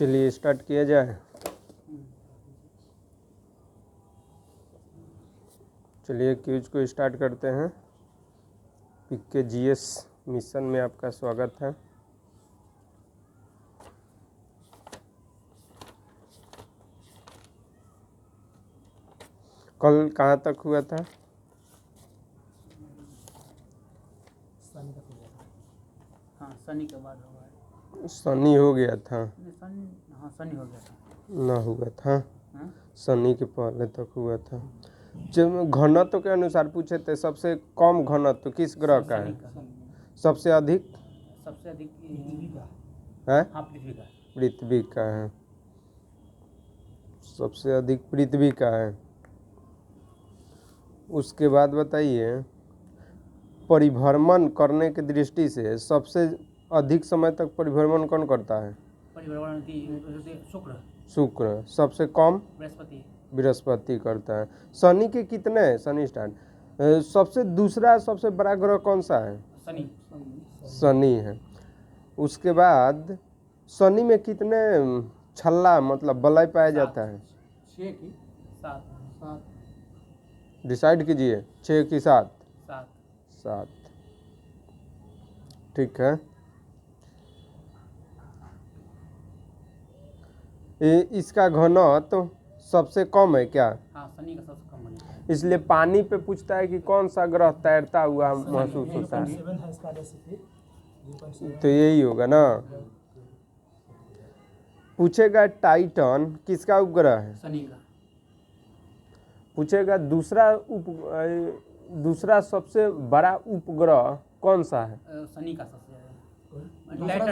चलिए स्टार्ट किया जाए। चलिए क्विज को स्टार्ट करते हैं। पीके जीएस मिशन में आपका स्वागत है। कल कहाँ तक हुआ था? शनि के बाद होगा। शनि हो गया था। शनि हो गया था ना हुआ था। शनि के पहले तक हुआ था। जब घनत्व के अनुसार पूछे थे सबसे कम घनत्व किस ग्रह का है? सबसे अधिक है पृथ्वी का है। सबसे अधिक पृथ्वी का है। उसके बाद बताइए परिभ्रमण करने की दृष्टि से सबसे अधिक समय तक परिभ्रमण कौन करता है? परिभ्रमण शुक्र। सबसे कम बृहस्पति करता है। शनि के कितने है? शनि स्टार्ट। सबसे बड़ा ग्रह कौन सा है? शनि है। उसके बाद शनि में कितने छल्ला मतलब बलय पाया जाता है? 6 की 7 डिसाइड कीजिए। 6 की 7? 7। ठीक है। इसका घनत्व सबसे कम है क्या? शनि का सबसे कम है। इसलिए पानी पे पूछता है कि कौन सा ग्रह तैरता हुआ महसूस होता है, तो यही होगा ना। पूछेगा टाइटन किसका उपग्रह है? शनि का। पूछेगा दूसरा सबसे बड़ा उपग्रह कौन सा है? शनि का सबसे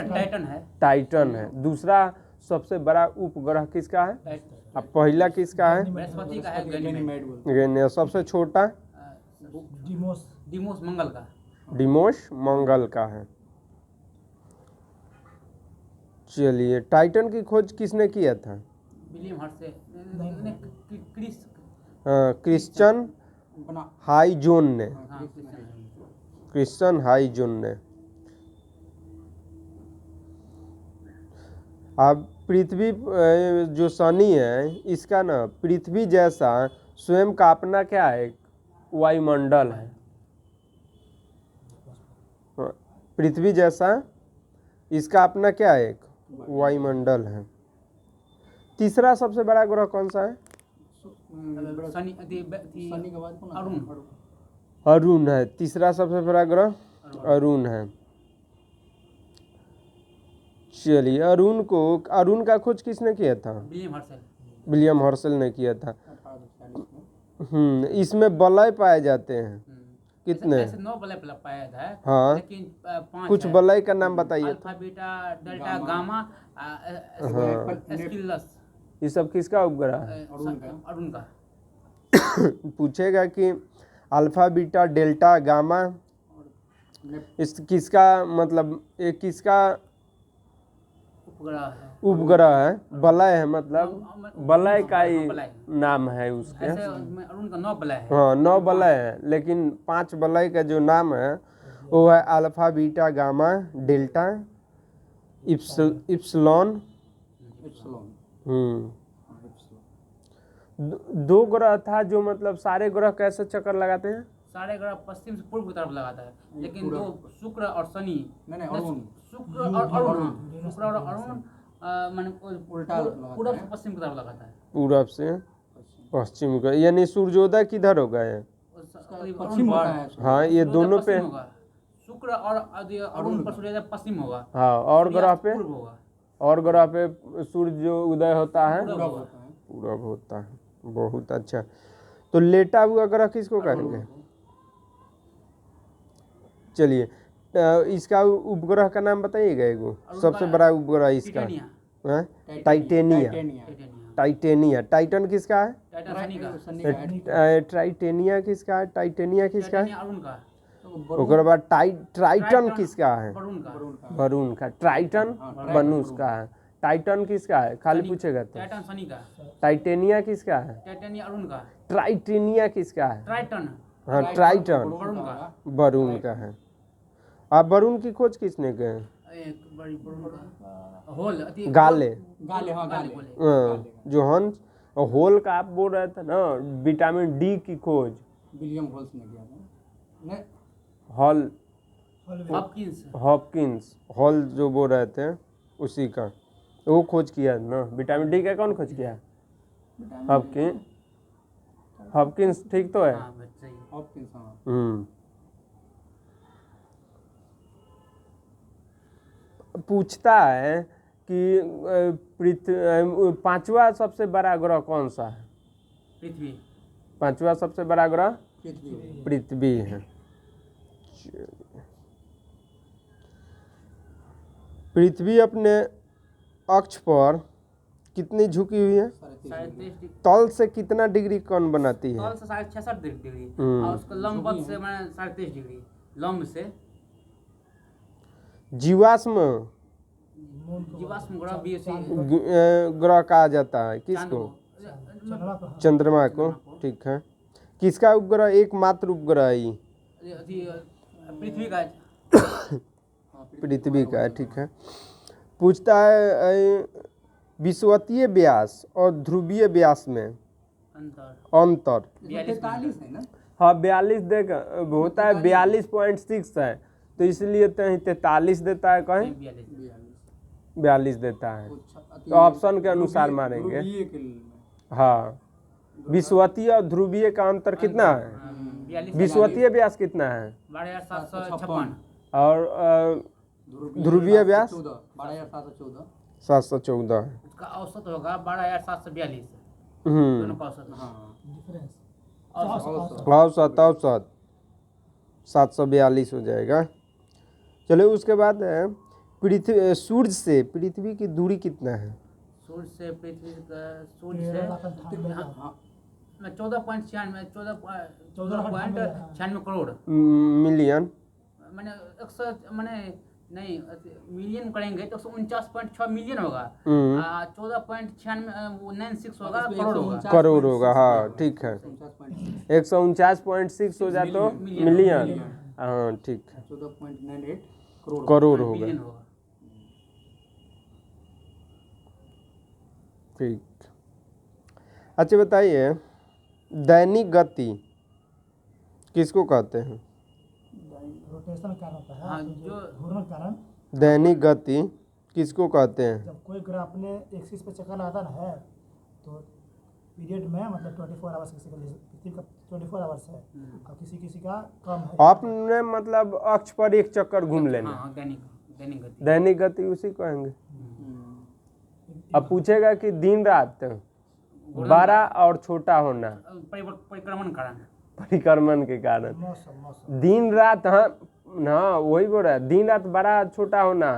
टाइटन है। टाइटन है। दूसरा सबसे बड़ा उपग्रह किसका है? अब पहला किसका है? बृहस्पति का है। गैनिमेड। सबसे छोटा डिमोस मंगल का। डिमोस मंगल का है। चलिए टाइटन की खोज किसने किया था? विलियम हर्शे क्रिश्चियन हाइजोन ने। क्रिश्चियन हाइजोन ने। अब पृथ्वी जो शनि है इसका ना पृथ्वी जैसा स्वयं का अपना क्या है? वायुमंडल है। पृथ्वी जैसा इसका अपना क्या है? एक वायुमंडल है। तीसरा सबसे बड़ा ग्रह कौन सा है? अरुण है। तीसरा सबसे बड़ा ग्रह अरुण है। चलिए अरुण का खोज किसने किया था? विलियम हर्शल ने किया था। इसमें वलय पाए जाते हैं कितने? ऐसे 9 वलय पाया जाता है। हाँ, लेकिन 5 कुछ वलय का नाम बताइए। Alpha beta delta gamma Aeschylus. ये सब किसका उपग्रह है? अरुण का। पूछेगा कि अल्फा बीटा डेल्टा गामा इस किसका मतलब ये किसका उपग्रह है? वलय है, मतलब वलय का ही नाम है उसके। अरुण का 9 वलय है। हाँ 9 वलय है, लेकिन 5 वलय का जो नाम है वो है alpha beta gamma delta epsilon. दो ग्रह था जो मतलब सारे ग्रह कैसे चक्कर लगाते हैं? सारे ग्रह पश्चिम से पूर्व की तरफ लगाता है, लेकिन दो शुक्र और शनि शुक्र और अरुण माने पूरब से पश्चिम की तरफ लगाता है। पूरब से पश्चिम का, यानी सूर्योदय किधर होगा? ये पश्चिम होता है। हाँ ये दोनों पे शुक्र और अरुण पर सूर्योदय पश्चिम होगा। हाँ, और ग्रह पे होगा। और ग्रह पे सूर्य जो उदय होता है पूरब होता है। बहुत अच्छा। तो लेटा हुआ ग्रह किसको कहेंगे? चलिए इसका उपग्रह का नाम बताइएगा। एगो सबसे बड़ा उपग्रह इसका टाइटेनिया। टाइटन किसका है? टाइटेनिया किसका है? टाइटेनिया किसका है? उसके बाद ट्राइटन किसका है? वरुण का। ट्राइटन वनुष का है। टाइटन किसका है? खाली पूछेगा तो। टाइटन शनि का। टाइटेनिया किसका है? टाइटेनिया अरुण का। ट्राइटेनिया किसका है? ट्राइटन। हाँ ट्राइटन वरुण का है। अब वरुण की खोज किसने की? एक बड़ी बड़ी होल गाले गाले, हाँ गाले। जो हंस और होल का आप बोल रहे थे ना, विटामिन डी की खोज विलियम होल्स ने किया था। नहीं, हॉल हॉपकिंस हॉपकिंस हॉल जो बोल रहे थे उसी का वो खोज किया ना। विटामिन डी का कौन खोज किया? हॉपकिंस। हॉपकिंस ठीक तो है। हाँ बस सही हॉपकिंस, हाँ। पूछता है कि पांचवा सबसे बड़ा ग्रह कौन सा है? पृथ्वी पांचवा सबसे बड़ा ग्रह पृथ्वी। पृथ्वी है। पृथ्वी अपने अक्ष पर कितनी झुकी हुई है? 23.5 डिग्री तल से कितना डिग्री कोण बनाती है? तल से 66 डिग्री हम्म। और उसका लंबवत से मैंने 23.5 डिग्री लंब से। जीवाश्म जीवाश्म ग्रह भी उसी ग्रह कहा जाता है चांद किसको? को चंद्रमा को। ठीक है। किसका उपग्रह एकमात्र उपग्रह है ये? अथी पृथ्वी का पृथ्वी का है। ठीक है। पूछता है विषुवतीय व्यास और ध्रुवीय व्यास में अंतर। 43 है ना? हाँ 42 देख होता है 42.6 है तो इसलिए 43 देता है, कहीं 42 देता है तो ऑप्शन के अनुसार मारेंगे। ध्रुवीय के लिए। हाँ विषुवतीय और ध्रुवीय का अंतर कितना है? विषुवतीय व्यास कितना है 12,756 और ध्रुवीय व्यास 12,714। 714 है। उसका औसत होगा 12,742 दोनों का औसत। हाँ, औसत औसत 742 हो जाएगा। चलो उसके बाद पृथ्वी सूर्य से पृथ्वी की दूरी कितना है? सूर्य से पृथ्वी का सूर्य से मैं 14.96 करोड़ मिलियन। मैंने 100 मैंने नहीं मिलियन करेंगे तो 149.6 मिलियन होगा। 14.96 होगा करोड़ होगा। करोड़ होगा हाँ ठीक है। 149.6 हो जाए तो मिलियन। हाँ ठीक है। 14.98 करोड़ होगा। बिलियन होगा। ठीक। अच्छा बताइए दैनिक गति किसको कहते हैं? रोटेशन कारण होता है। हाँ, तो जो- घूर्णन कारण दैनिक गति किसको कहते हैं? जब कोई ग्रह अपने एक्सिस पे चक्कर आता ना है तो पीरियड में मतलब 24 आवर्स किसी का पृथ्वी का 24 आवर्स है और किसी किसी का कम है। आपने मतलब अक्ष पर एक चक्कर घूम लेना। हाँ दैनिक दैनिक गति दैनिक गति उसी कहेंगे। अब पूछेगा कि दिन रात बड़ा और छोटा होना परिक्रमण कारण परिक्रमण के कारण। मौसम दिन रात हाँ हाँ वही बोल रहा है दिन रात बड़ा छोटा होना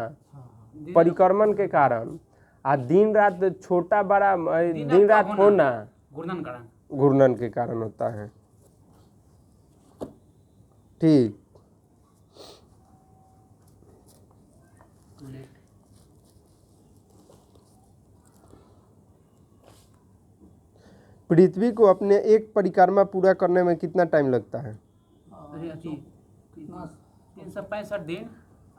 परिक्रमण के कारण। आ दिन रात छोटा बड़ा दिन रात होना घूर्णन कारण। घूर्णन के कारण होता है। ठीक। पृथ्वी को अपने एक परिक्रमा पूरा करने में कितना टाइम लगता है? 365 दिन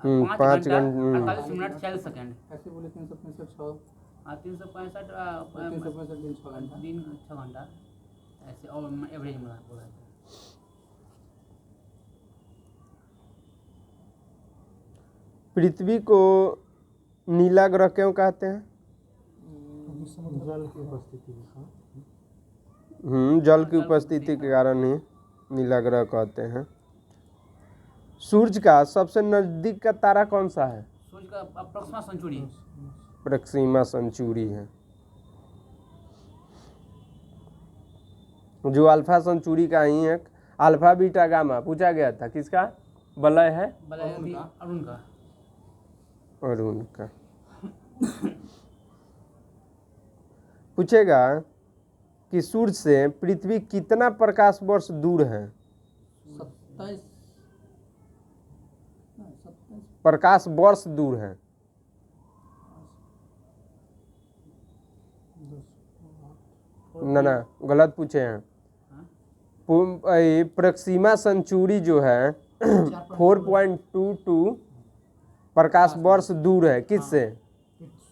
5 5 घंटा घंटे 48 मिनट 40 सेकंड। ऐसे बोले 365 हाँ 365 दिन 6 घंटा। दिन 6 घंटा ऐसे और एवरेज में बोला जाता है। पृथ्वी को नीला ग्रह क्यों कहते हैं? जल की उपस्थिति जल की उपस्थिति के कारण ही नीला ग्रह कहते हैं। सूर्य का सबसे नजदीक का तारा कौन सा है? सूर्य का प्रॉक्सिमा सेंचुरी प्रक्सीमा सेंचुरी है। जो अल्फा सेंचुरी का ही है। अल्फा बीटा गामा पूछा गया था किसका वलय है? अरुण का अरुण का। पूछेगा कि सूर्य से पृथ्वी कितना प्रकाश वर्ष दूर है? 27 प्रकाश वर्ष दूर है। ना गलत पूछे हैं। प्रक्सीमा सेंचुरी जो है 4.22 प्रकाश वर्ष दूर है किससे?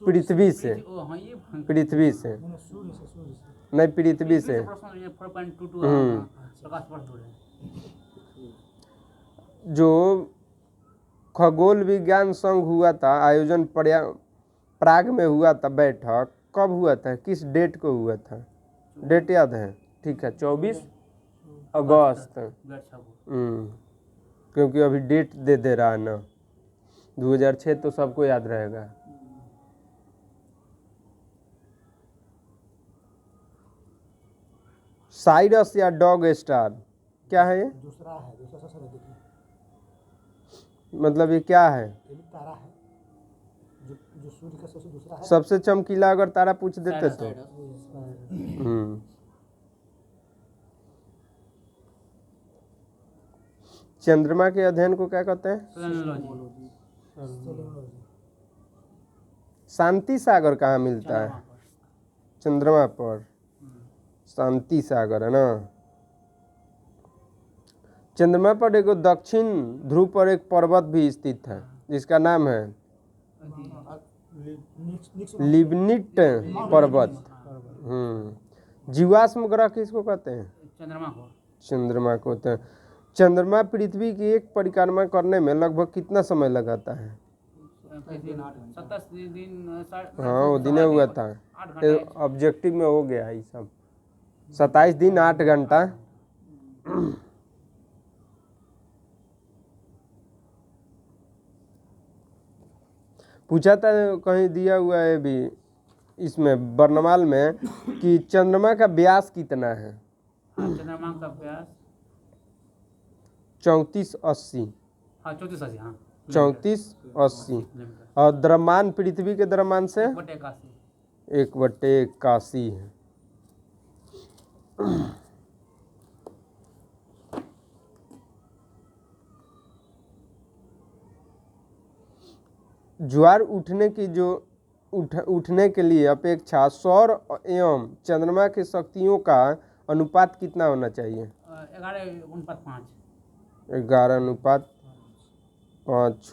पृथ्वी से। हाँ ये पृथ्वी से मैंने सूर्य से नहीं, पृथ्वी से। 4.22 प्रकाश वर्ष दूर है। जो खगोल विज्ञान संघ हुआ था आयोजन प्राग में हुआ था, बैठक कब हुआ था, किस डेट को हुआ था? डेट याद है? ठीक है, 24 अगस्त। क्योंकि अभी डेट दे रहा है ना, 2006 तो सबको याद रहेगा। साइरस या डॉग स्टार क्या है ये? दूसरा सबसे नजदीक है। मतलब ये क्या है? ये भी तारा है जो सूर्य का सबसे दूसरा है। सबसे चमकीला अगर तारा पूछ देते तो चंद्रमा के अध्ययन को क्या कहते हैं? शांति सागर कहाँ मिलता है? चंद्रमा पर शांति सागर है ना। चंद्रमा पर एक दक्षिण ध्रुव पर एक पर्वत भी स्थित है जिसका नाम है लिबनिट पर्वत। जीवाश्म ग्रह किसको कहते हैं? चंद्रमा को कहते हैं। चंद्रमा पृथ्वी की एक परिक्रमा करने में लगभग कितना समय लगाता है? 27 दिन। हाँ वो दिन हुआ था, ऑब्जेक्टिव में हो गया ये सब। 27 दिन 8 घंटा। पूछा था कहीं दिया हुआ है भी इसमें वर्णमाल में कि चंद्रमा का व्यास कितना है? चंद्रमा का व्यास 3480। हाँ 3480। हाँ 3480। और द्रव्यमान पृथ्वी के द्रव्यमान से 1/81 है। ज्वार उठने की उठने के लिए अपेक्षा सौर एवं चंद्रमा की शक्तियों का अनुपात कितना होना चाहिए? 11:5। 11:5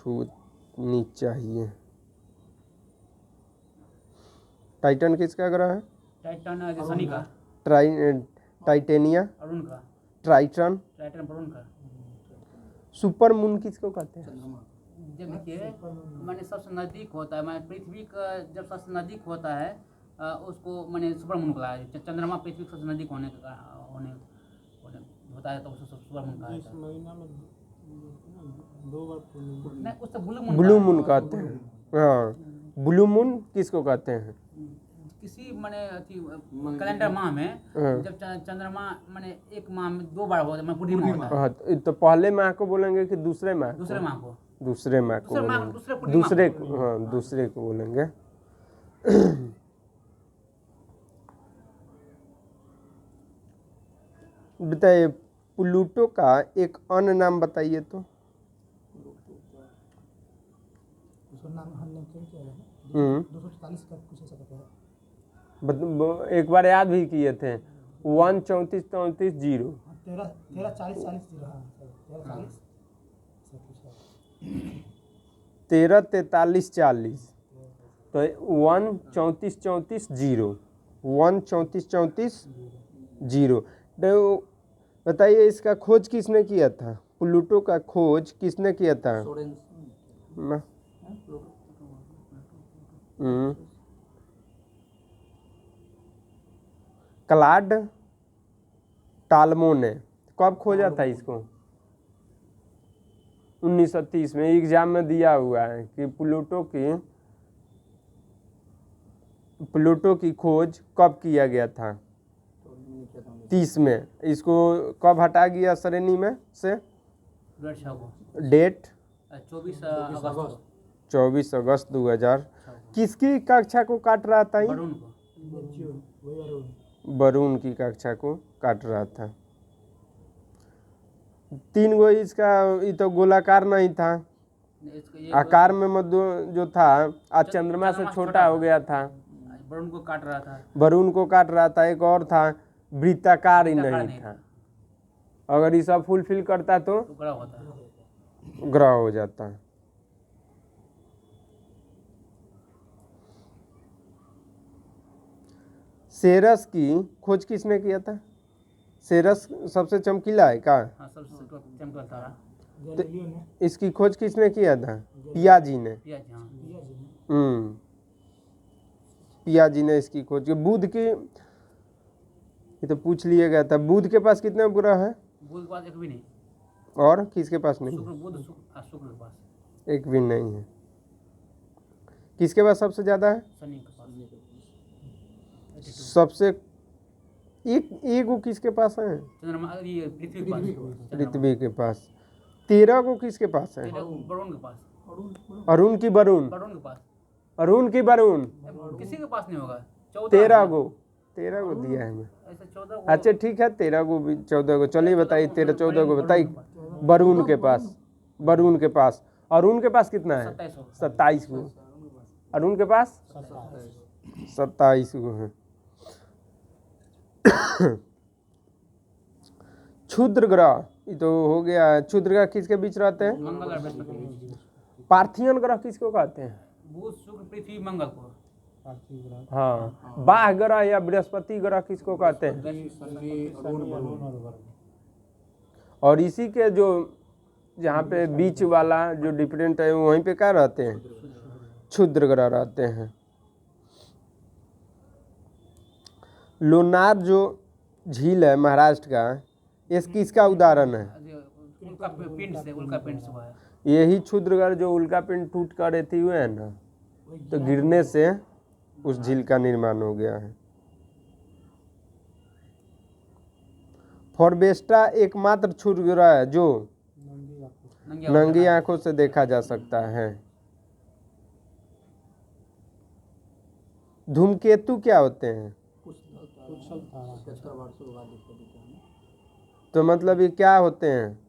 होनी चाहिए। टाइटन किसका ग्रह है? टाइटन शनि का। टाइटेनिया अरुण का। ट्राइटन वरुण का। सुपर मून किसको कहते हैं? जब देखिए मैंने सबसे नज़दीक होता है, मैंने पृथ्वी का जब सबसे नज़दीक होता है उसको मैंने सुपर मून कहा है। चंद्रमा पृथ्वी के सबसे नज़दीक होने होता है तो उसको सुपर मून कहा जाता है। महीना में 2 बार नहीं उससे ब्लू मून कहते हैं। हाँ ब्लू मून किसको कहते हैं? किसी मैंने कैलेंडर माह में जब चंद्रमा मैंने एक माह में 2 बार होता है, मैं पूर्णिमा होता है। हाँ तो पहले माह को बोलेंगे कि दूसरे माह? दूसरे माह को। दूसरे माह को बोलेंगे। दूसरे को बोलेंगे। बताइए प्लूटो का एक अन्य नाम बताइए तो। उसका नाम हमने क्या है? 244 का कुछ ऐसा करके है। एक बार याद भी किए थे 1 34 33 0। 13 40 40 0। हाँ 13 43 40। तो 1 34 34 0। 1 34 34 0। तो बताइए इसका खोज किसने किया था? प्लूटो का खोज किसने किया था? ना क्लाड टालमो ने कब खोजा था इसको? 1930 में। एग्जाम में दिया हुआ है कि प्लूटो की खोज कब किया गया था? 30 में। इसको कब हटा गया श्रेणी में से? डेट 24 अगस्त 2000। किसकी कक्षा को काट रहा था? वरुण की कक्षा को काट रहा था। 3 गो इसका ये तो गोलाकार नहीं था, आकार में जो था आज चंद्रमा से छोटा हो गया था। वरुण को काट रहा था। वरुण को काट रहा था। एक और था वृत्ताकार ही नहीं था। अगर ये सब फुलफिल करता तो ग्रह हो जाता। सेरस की खोज किसने किया था? सेरस सबसे चमकीला है क्या? हाँ सबसे चमकदार तारा गैलीलियो ने इसकी खोज किसने किया था? पियाजी ने। पिया जी, हाँ पिया जी ने पियाजी ने इसकी खोज की। बुध की, ये तो पूछ लिया गया था। बुध के पास कितने ग्रह हैं? बुध के पास एक भी नहीं, और किसके पास नहीं? शुक्र बुध शुक्र के पास, एक भी नहीं है। किसके पास सबसे ज्यादा है? शनि के पास सबसे एक वो किसके पास है? चंद्रमा, ये पृथ्वी के पास, पृथ्वी के पास। 13 को किसके पास है? वरुण के पास, अरुण की वरुण, वरुण के पास, अरुण की वरुण। किसी के पास नहीं होगा। 13 को दिया है हमें। ऐसे 14 अच्छा ठीक है, 13 को भी 14 को, चलिए बताइए 13 14 को बताइए। वरुण के पास, वरुण के पास। अरुण के पास कितना है? 27 को। अरुण के पास 27 को है। क्षुद्र ग्रह, ये तो हो गया। क्षुद्र ग्रह किसके बीच रहते हैं? मंगल और बृहस्पति, पार्थियन ग्रह किसको कहते हैं? बुध शुक्र पृथ्वी मंगल को, पार्थिव ग्रह हाँ। बाह ग्रह या बृहस्पति ग्रह किसको कहते हैं? और इसी के जो जहाँ पे बीच वाला जो डिफरेंट है वहीं पे क्या रहते हैं? क्षुद्र ग्रह रहते हैं। लोनार जो झील है महाराष्ट्र का, ये किसका उदाहरण है? उल्का पिंड से हुआ है। यही क्षुद्र ग्रह जो उल्का पिंड टूट कर रहती हुए है ना, तो गिरने से उस झील का निर्माण हो गया है। फॉरबेस्टा एकमात्र क्षुद्र ग्रह है जो नंगी आंखों से देखा जा सकता है। धूमकेतु क्या होते हैं? तो मतलब ये क्या होते हैं?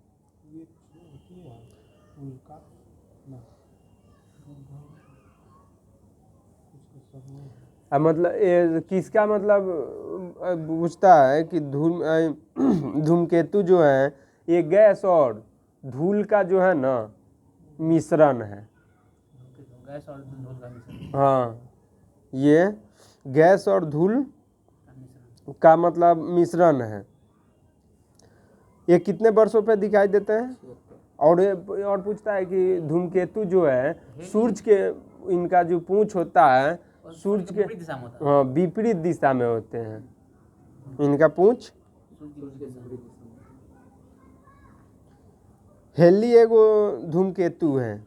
मतलब ये किसका मतलब पूछता है कि धूमकेतु जो है ये गैस और धूल का जो है ना मिश्रण है। गैस और धूल का मिश्रण, हाँ, ये गैस और धूल का मतलब मिश्रण है। ये कितने वर्षों पे दिखाई देते हैं? और पूछता है कि धूमकेतु जो है सूरज के, इनका जो पूंछ होता है सूरज के दिशा में होता है। हाँ विपरीत दिशा में होते हैं इनका पूंछ। हेली एगो धूमकेतु है।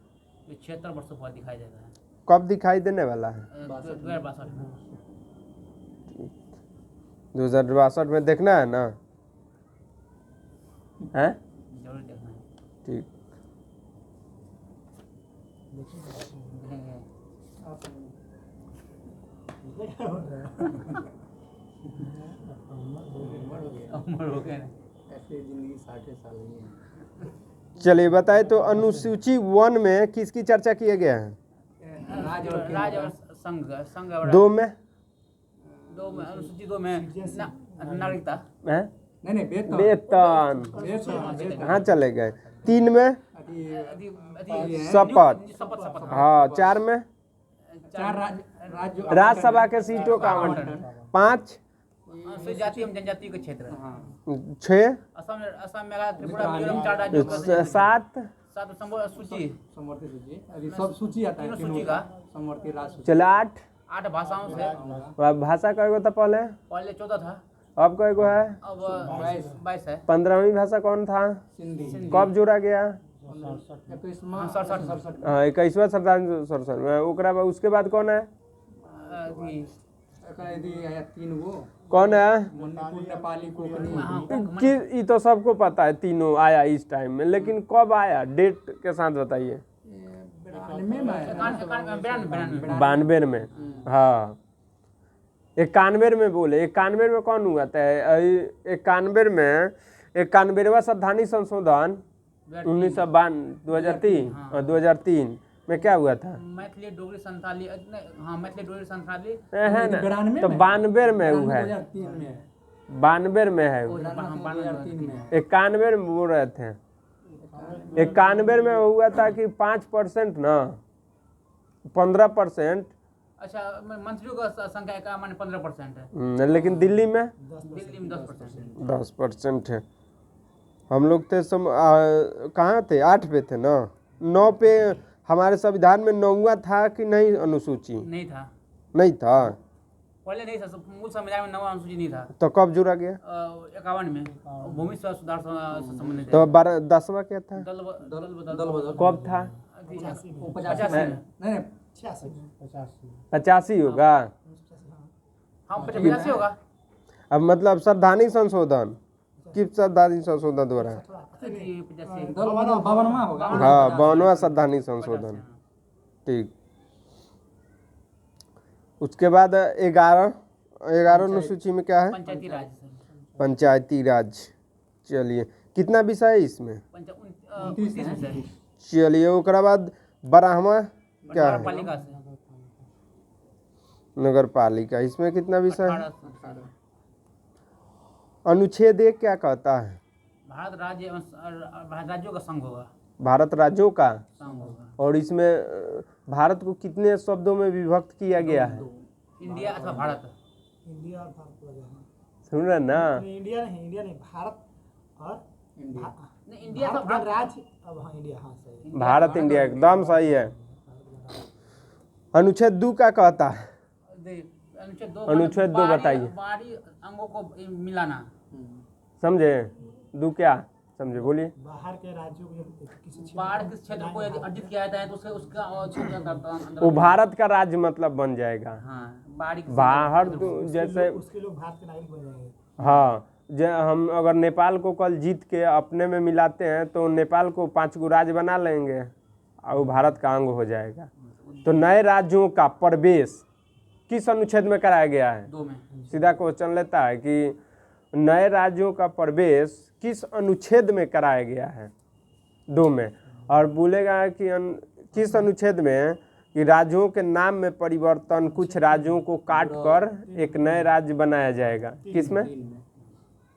ये 76 वर्षों बाद दिखाई देता है। कब दिखाई देने वाला है? 2062 में। 2062 में देखना है ना? है जरूर देखना है। ठीक। उम्र हो गया ना। ऐसे जिंदगी 60 साल ही है। चलिए बताए तो अनुसूची 1 में किसकी चर्चा किया गया है? राज और संघ और 2 में अनुसूची 2 में नागरिकता, है? नहीं वेतन। हाँ चले गए। 3 में शपथ। शपथ। हाँ 4 में चार राज्य राज्यसभा के सीटों का आवंटन। 5 अनुसूचित जाति एवं जनजाति के क्षेत्र। 6 असम मेघालय त्रिपुरा मिजोरम 4 राज्यों का 7 सूची, समवर्ती सूची, अभी सब सूची आता है तीनों सूची का। समवर्ती राज्य सूची। चलो 8 भाषाओं से। भाषा कई गो था पहले? पहले 14 था, अब कई गो है? अब 22 है। 15वीं भाषा कौन था? सिंधी। कब जोड़ा गया? 67। हाँ 21वां शताब्दी 67 में। ओकरा बाद उसके बाद कौन है? तीन गो कौन है? मणिपुर, नेपाली, कोंकणी। कि ये तो सबको पता है तीनों आया इस टाइम में, लेकिन कब आया डेट के साथ बताइए। 92 में। हाँ 91 में बोले। 91 में कौन हुआ था? 91वां संवैधानिक संशोधन 2003 में क्या हुआ था? मैथिली डोगरी संथाली, हाँ मैथिली डोगरी संथाली है ना? 92 तो 92 में हुआ है। 2003 में 92 में है। 2003 में 91 में बोल रहे थे। 91 में हुआ था कि 5% ना 15% अच्छा मंत्रियों का संख्या का माने 15% है, लेकिन दिल्ली में दिल्ली में 10%। 10% है। हम लोग थे कहाँ थे, 8 पे थे ना, 9 पे हमारे संविधान में 9वां था कि नहीं अनुसूची? नहीं था, नहीं था, पहले नहीं था, मूल संविधान में 9वां अनुसूची नहीं था। तो कब जुड़ा गया? 51 में भूमि सुधार से संबंधित तो है। 10वां क्या था? दल बदल कब था? 85 में। नहीं 85 होगा। हाँ 85 होगा। अब मतलब संवैधानिक संशोधन, किस संवैधानिक संशोधन द्वारा? 85 52वां होगा। हाँ 52वां संवैधानिक संशोधन। ठीक, उसके बाद 11 अनुसूची में क्या है? पंचायती राज। पंचायती राज। चलिए, कितना विषय है इसमें? 29 विषय। चलिए, उसके बाद 12वां क्या है? पालिका से नगर पालिका। इसमें कितना विषय है? 18 अनुच्छेद 1 क्या कहता है? भारत राज्य भारत राज्यों का संघ होगा, भारत राज्यों का। संघ होगा। और इसमें भारत को कितने शब्दों में विभक्त किया गया है? इंडिया अथवा भारत। इंडिया और भारत लगा है। सुन रहे ना? इंडिया नहीं, भारत और नहीं, इंडिया भारत अथवा राज्य। अब हाँ इंडिया, हाँ सही है। भारत इंडिया एकदम सही है। अनुच्छेद 2 क्या कहता है? अनुच्छेद 2 बताइए। बाहरी अंगों को मिलाना। समझे? 2 क्या समझे, बोलिए। बाहर के राज्यों को जब किसी क्षेत्र बाढ़ के क्षेत्र को यदि अर्जित किया जाता है तो उसका क्षेत्र अंदर वो भारत का राज्य मतलब बन जाएगा। हाँ बाहरी बाहर जैसे उसके लोग भारत के नागरिक बन जाएंगे। हाँ, हम अगर नेपाल को कल जीत के अपने में मिलाते हैं तो नेपाल को 5 गो राज्य बना लेंगे और वो भारत का अंग हो जाएगा। तो नए राज्यों का प्रवेश किस अनुच्छेद में कराया गया है? 2 में। सीधा क्वेश्चन लेता है कि नए राज्यों का प्रवेश किस अनुच्छेद में कराया गया है? 2 में। और बोलेगा कि किस अनुच्छेद में कि राज्यों के नाम में परिवर्तन, कुछ राज्यों को काट कर एक नए राज्य बनाया जाएगा। किस में?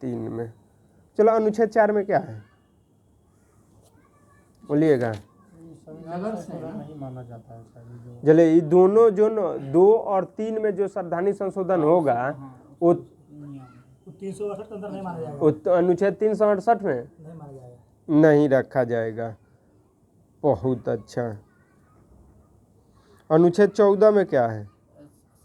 3 में। चलो, अनुच्छेद 4 में क्या है बोलिएगा। नहीं माना जाता है। चलिए, ये दोनों जो 2 और 3 में जो संवैधानिक संशोधन होगा वो 368 के अंदर नहीं माना जाएगा। वो अनुच्छेद 368 में नहीं माना जाएगा। नहीं रखा जाएगा। बहुत अच्छा। अनुच्छेद 14 में क्या है?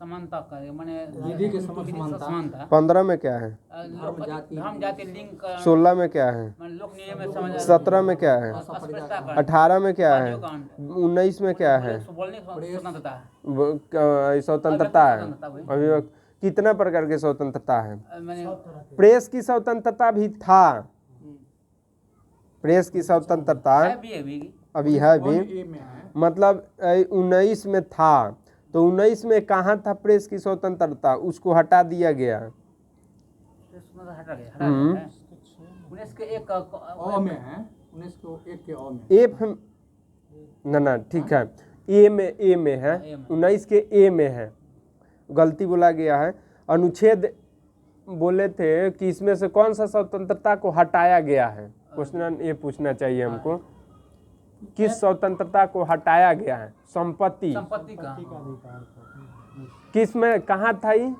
समानता का माने विधि के समानता। 15 में क्या है? धर्म जाति लिंग का 16 में क्या है? माने लोक नियम में समझ 17 में क्या है? अस्पष्टता का 18 में क्या है? वादियों का अंत। 19 में क्या है? बोलने की स्वतंत्रता है। स्वतंत्रता है। स्वतंत्रता हुई। अभी कितना प्रकार की स्वतंत्रता है? मैंने प्रेस की स्वतंत्रता भी था। प्रेस की स्वतंत्रता भी अभी है भी, ए में है। मतलब 19 में था। तो 19 में कहाँ था प्रेस की स्वतंत्रता? उसको हटा दिया गया। हटा गया। 19 के एक अ में है। 19 को 1 के अ में। एफ ना ठीक है, ए में है। 19 के ए में है, गलती बोला गया है। अनुच्छेद बोले थे कि इसमें से कौन सा स्वतंत्रता को हटाया गया है? क्वेश्चन ये पूछना चाहिए हमको, किस स्वतंत्रता को हटाया गया है? संपत्ति का किस में, कहाँ था ये?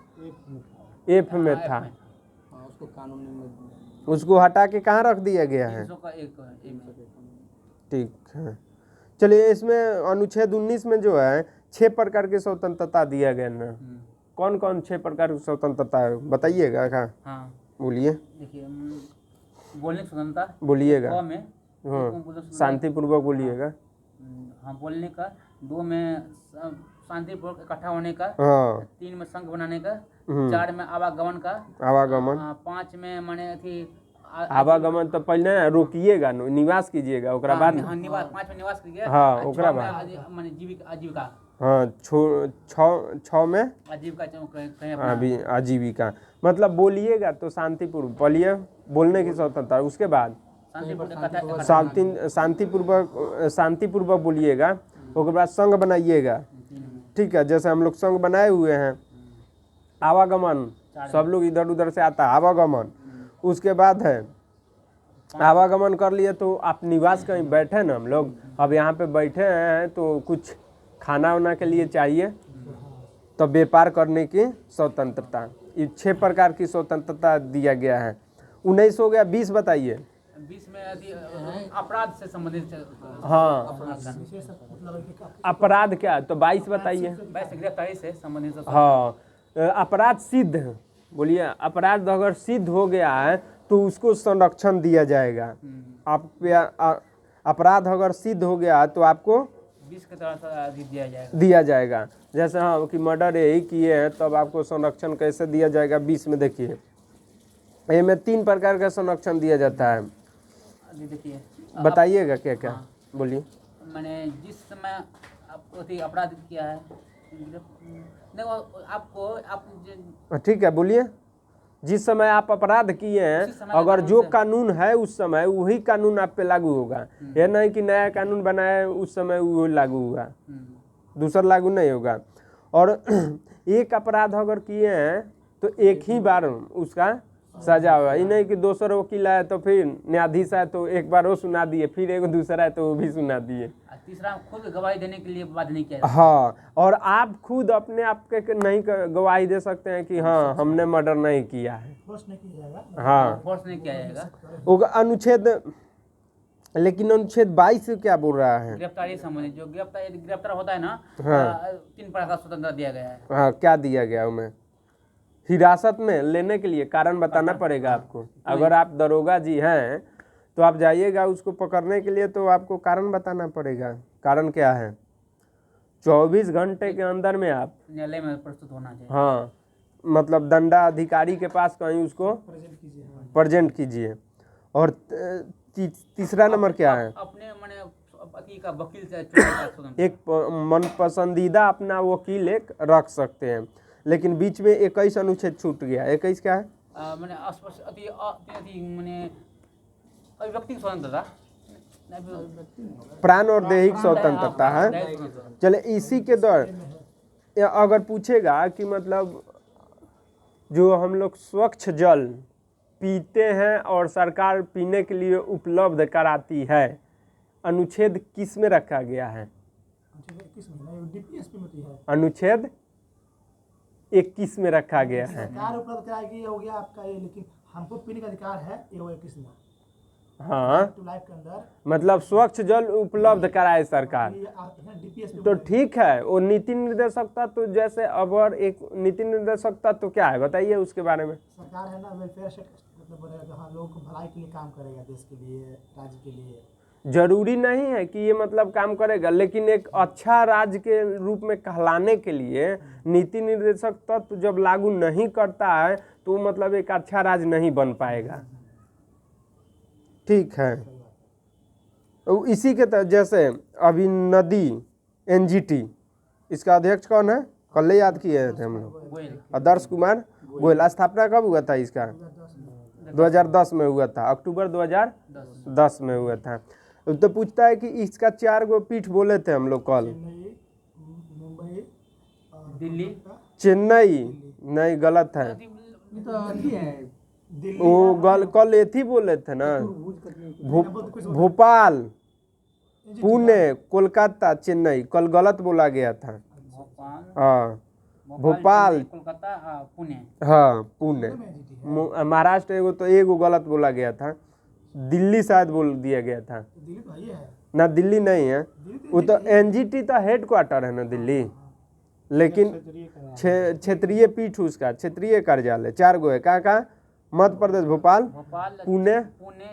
एफ में था। हाँ, उसको कानूनी में उसको हटा के कहाँ रख दिया गया है? 300 का एक ए में। ठीक है। चलिए, इसमें अनुच्छेद 19 में जो है 6 प्रकार की स्वतंत्रता दिया गया ना। कौन कौन 6 प्रकार की स्वतंत्रता है बताइएगा। कहाँ हाँ बोलिए, देखिए, बोलने की स्वतंत्रता बोलिएगा। क में हाँ, शांतिपूर्वक बोलिएगा। हाँ बोलने का। 2 में शांतिपूर्वक इकट्ठा होने का। हाँ, 3 में संघ बनाने का। 4 में आवागमन का। आवागमन। 5 में माने थी आवागमन तो पहले रोकिएगा, निवास कीजिएगा, ओकरा बाद हाँ, निवास। 5 में निवास कीजिए। हाँ, ओकरा 6 में बाद माने आजीविका। हाँ, 6 में आजीविका कहीं अभी आजीविका। मतलब बोलिएगा तो शांतिपूर्व बोलिए, बोलने की स्वतंत्रता। उसके बाद शांतिपूर्वक बोलिएगा। उसके बाद संघ बनाइएगा। ठीक है, जैसे हम लोग संघ बनाए हुए हैं। आवागमन, सब लोग इधर उधर से आता है, आवागमन। उसके बाद है आवागमन कर लिए तो आप निवास कहीं बैठे ना, हम लोग अब यहाँ पे बैठे हैं तो कुछ खाना वाना के लिए चाहिए तो व्यापार करने की स्वतंत्रता। ये 6 प्रकार की स्वतंत्रता दिया गया है। 19 हो गया, 20 बताइए। 20 में अपराध से संबंधित हाँ, मतलब है कि अपराध क्या है? तो 22 बताइए। वैसे गिरफ्तारी से संबंधित हाँ, अपराध सिद्ध, बोलिए अपराध अगर सिद्ध हो गया है तो उसको संरक्षण दिया जाएगा। आप पे अपराध अगर सिद्ध हो गया तो आपको 20 के तरह से दिया जाएगा। दिया जाएगा। जैसे हाँ कि मर्डर यही किए हैं तब आपको संरक्षण कैसे दिया जाएगा? 20 में देखिए, ये में 3 प्रकार का संरक्षण दिया जाता है। अभी देखिए बताइएगा क्या क्या, हाँ। बोलिए। मैंने जिस समय आपको अपराध किया है, देखो आपको आप ठीक है, बोलिए। जिस समय आप अपराध किए उसी समय हैं, अगर कानून जो से- कानून है उस समय वही कानून आप पे लागू होगा। यह नहीं कि नया कानून बनाए उस समय वो लागू हुआ, दूसरा लागू नहीं होगा। और एक अपराध अगर किए हैं तो एक ही बार उसका सजा होगा। ये नहीं कि दोसर वकील आए तो फिर न्यायाधीश आए तो एक बार वो सुना दिए, फिर एक दूसरा है तो वो भी सुना दिए। तीसरा खुद गवाही देने के लिए बाध्य नहीं किया जाता। हाँ, और आप खुद अपने आप के नहीं गवाही दे सकते हैं कि हाँ हमने मर्डर नहीं किया है। फोर्स नहीं किया जाएगा। हाँ, फोर्स नहीं किया जाएगा। वो अनुच्छेद, लेकिन अनुच्छेद 22 से क्या बोल रहा है? गिरफ्तारी से संबंधित जो गिरफ्तार होता है ना, हाँ। 3 प्रकार का स्वतंत्रता दिया गया है। हाँ, क्या दिया गया उनमें? हिरासत में लेने के लिए कारण बताना पड़ेगा आपको। अगर आप दरोगा जी हैं तो आप जाइएगा उसको पकड़ने के लिए तो आपको कारण बताना पड़ेगा। कारण क्या है? 24 घंटे के अंदर में आप, न्यायालय में प्रस्तुत होना चाहिए। हाँ, मतलब दंडाधिकारी के पास कहीं उसको प्रेजेंट कीजिए। हाँ। प्रेजेंट कीजिए। और तीसरा नंबर क्या है? अपने मैंने अति का वकील से चुनने का स्वतंत्रता। एक मन पसंदीदा अपना वकील एक रख सकते हैं। लेकिन बीच में 21 अनुच्छेद छूट गया। 21 क्या है? मैंने अस्पष्ट अति मैंने अभिव्यक्ति की स्वतंत्रता, प्राण और दैहिक स्वतंत्रता है। चले इसी के दौर अगर पूछेगा कि मतलब जो हम लोग स्वच्छ जल पीते हैं और सरकार पीने के लिए उपलब्ध कराती है, अनुच्छेद किस में रखा गया है? किस में डीपीएसपी में तो है। अनुच्छेद 21 में रखा गया है। सरकार उपलब्ध कराएगी, ये हो गया आपका ये, लेकिन हमको पीने का अधिकार है, ये हो 21 में। हाँ, टू लाइफ के अंदर मतलब स्वच्छ जल उपलब्ध कराए सरकार, डीपीएसपी तो ठीक है। वो नीति निर्देशकता, तो जैसे अगर एक नीति निर्देशकता तो क्या है बताइए उसके बारे में। सरकार है ना, वेलफेयर मतलब बनेगा, जो हाँ लोगों को भलाई के लिए काम करेगा, देश के लिए, राज्य के लिए। जरूरी नहीं है कि ये मतलब काम करेगा, लेकिन एक अच्छा राज्य के रूप में कहलाने के लिए नीति निर्देशक तत्व जब लागू नहीं करता है तो मतलब एक अच्छा राज्य नहीं बन पाएगा। ठीक है। इसी के तहत जैसे अभी नदी एनजीटी, इसका अध्यक्ष कौन है? कल याद किए थे हम लोग, आदर्श कुमार गोयल। स्थापना कब हुआ था इसका? 2010 में हुआ था, अक्टूबर 2010 में हुआ था। तो पूछता है कि इसका 4 गो पीठ बोले थे हम लोग कल। चेन्नई, मुंबई और दिल्ली, चेन्नई नहीं, गलत है। ये तो अथी है, दिल्ली, वो कल एथी बोले थे ना, भोपाल, पुणे, कोलकाता, चेन्नई। कल गलत बोला गया था। भोपाल, हाँ, भोपाल, चेन्नई, कोलकाता, पुणे। हाँ पुणे, महाराष्ट्र एगो तो एगो गलत बोला गया था। दिल्ली शायद बोल दिया गया था दिल्ली तो है। ना, दिल्ली नहीं है। वो तो एनजीटी तो हेड क्वार्टर है ना दिल्ली, लेकिन क्षेत्रीय पीठ उसका क्षेत्रीय कार्यालय 4 गो है। कहाँ कहाँ? मध्य प्रदेश, भोपाल, पुणे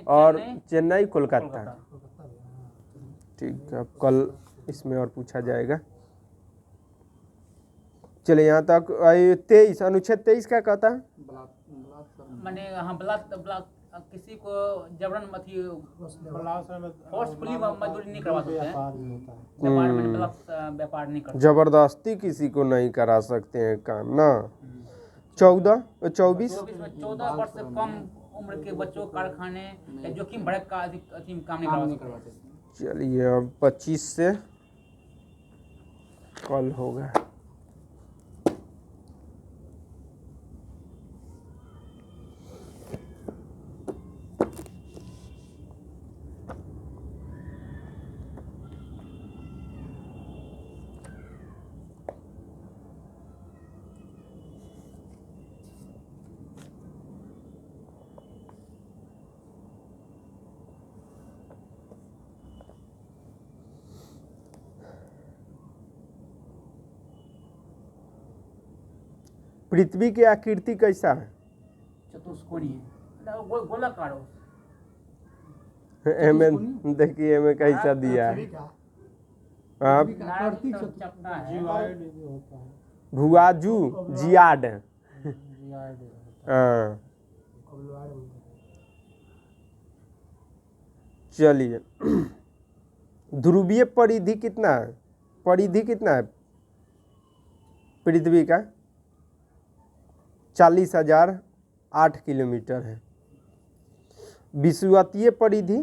और चेन्नई, कोलकाता। ठीक है, अब कल इसमें और पूछा जाएगा। चलिए यहाँ तक। 23 अनुच्छेद 23 क्या कहता है? मैंने हाँ किसी को जबरन फोर्सफुली मजदूरी नहीं करवा सकते हैं। व्यापार में व्यापार नहीं कर, जबरदस्ती किसी को नहीं करा सकते हैं काम ना। 24 में 14 वर्ष से कम उम्र के बच्चों को कारखाने या जोखिम भरक का अधिक काम नहीं करवा सकते। चलिए अब 25 से कल होगा। पृथ्वी की आकृति कैसा है? चतुष्कोणीय मतलब गोलाकार हो। एमे देखिए एमे कैसा दिया पृथ्वी है। का हाँ, कार्तिक तो चपटा है। जीवाइड भी होता है। भुआजू जियाड। जीवाइड होता हाँ कोबलवाड़ बोलते हैं। चलिए, ध्रुवीय परिधि कितना है? परिधि कितना है पृथ्वी का? 40,008 किलोमीटर है। विषुवतीय परिधि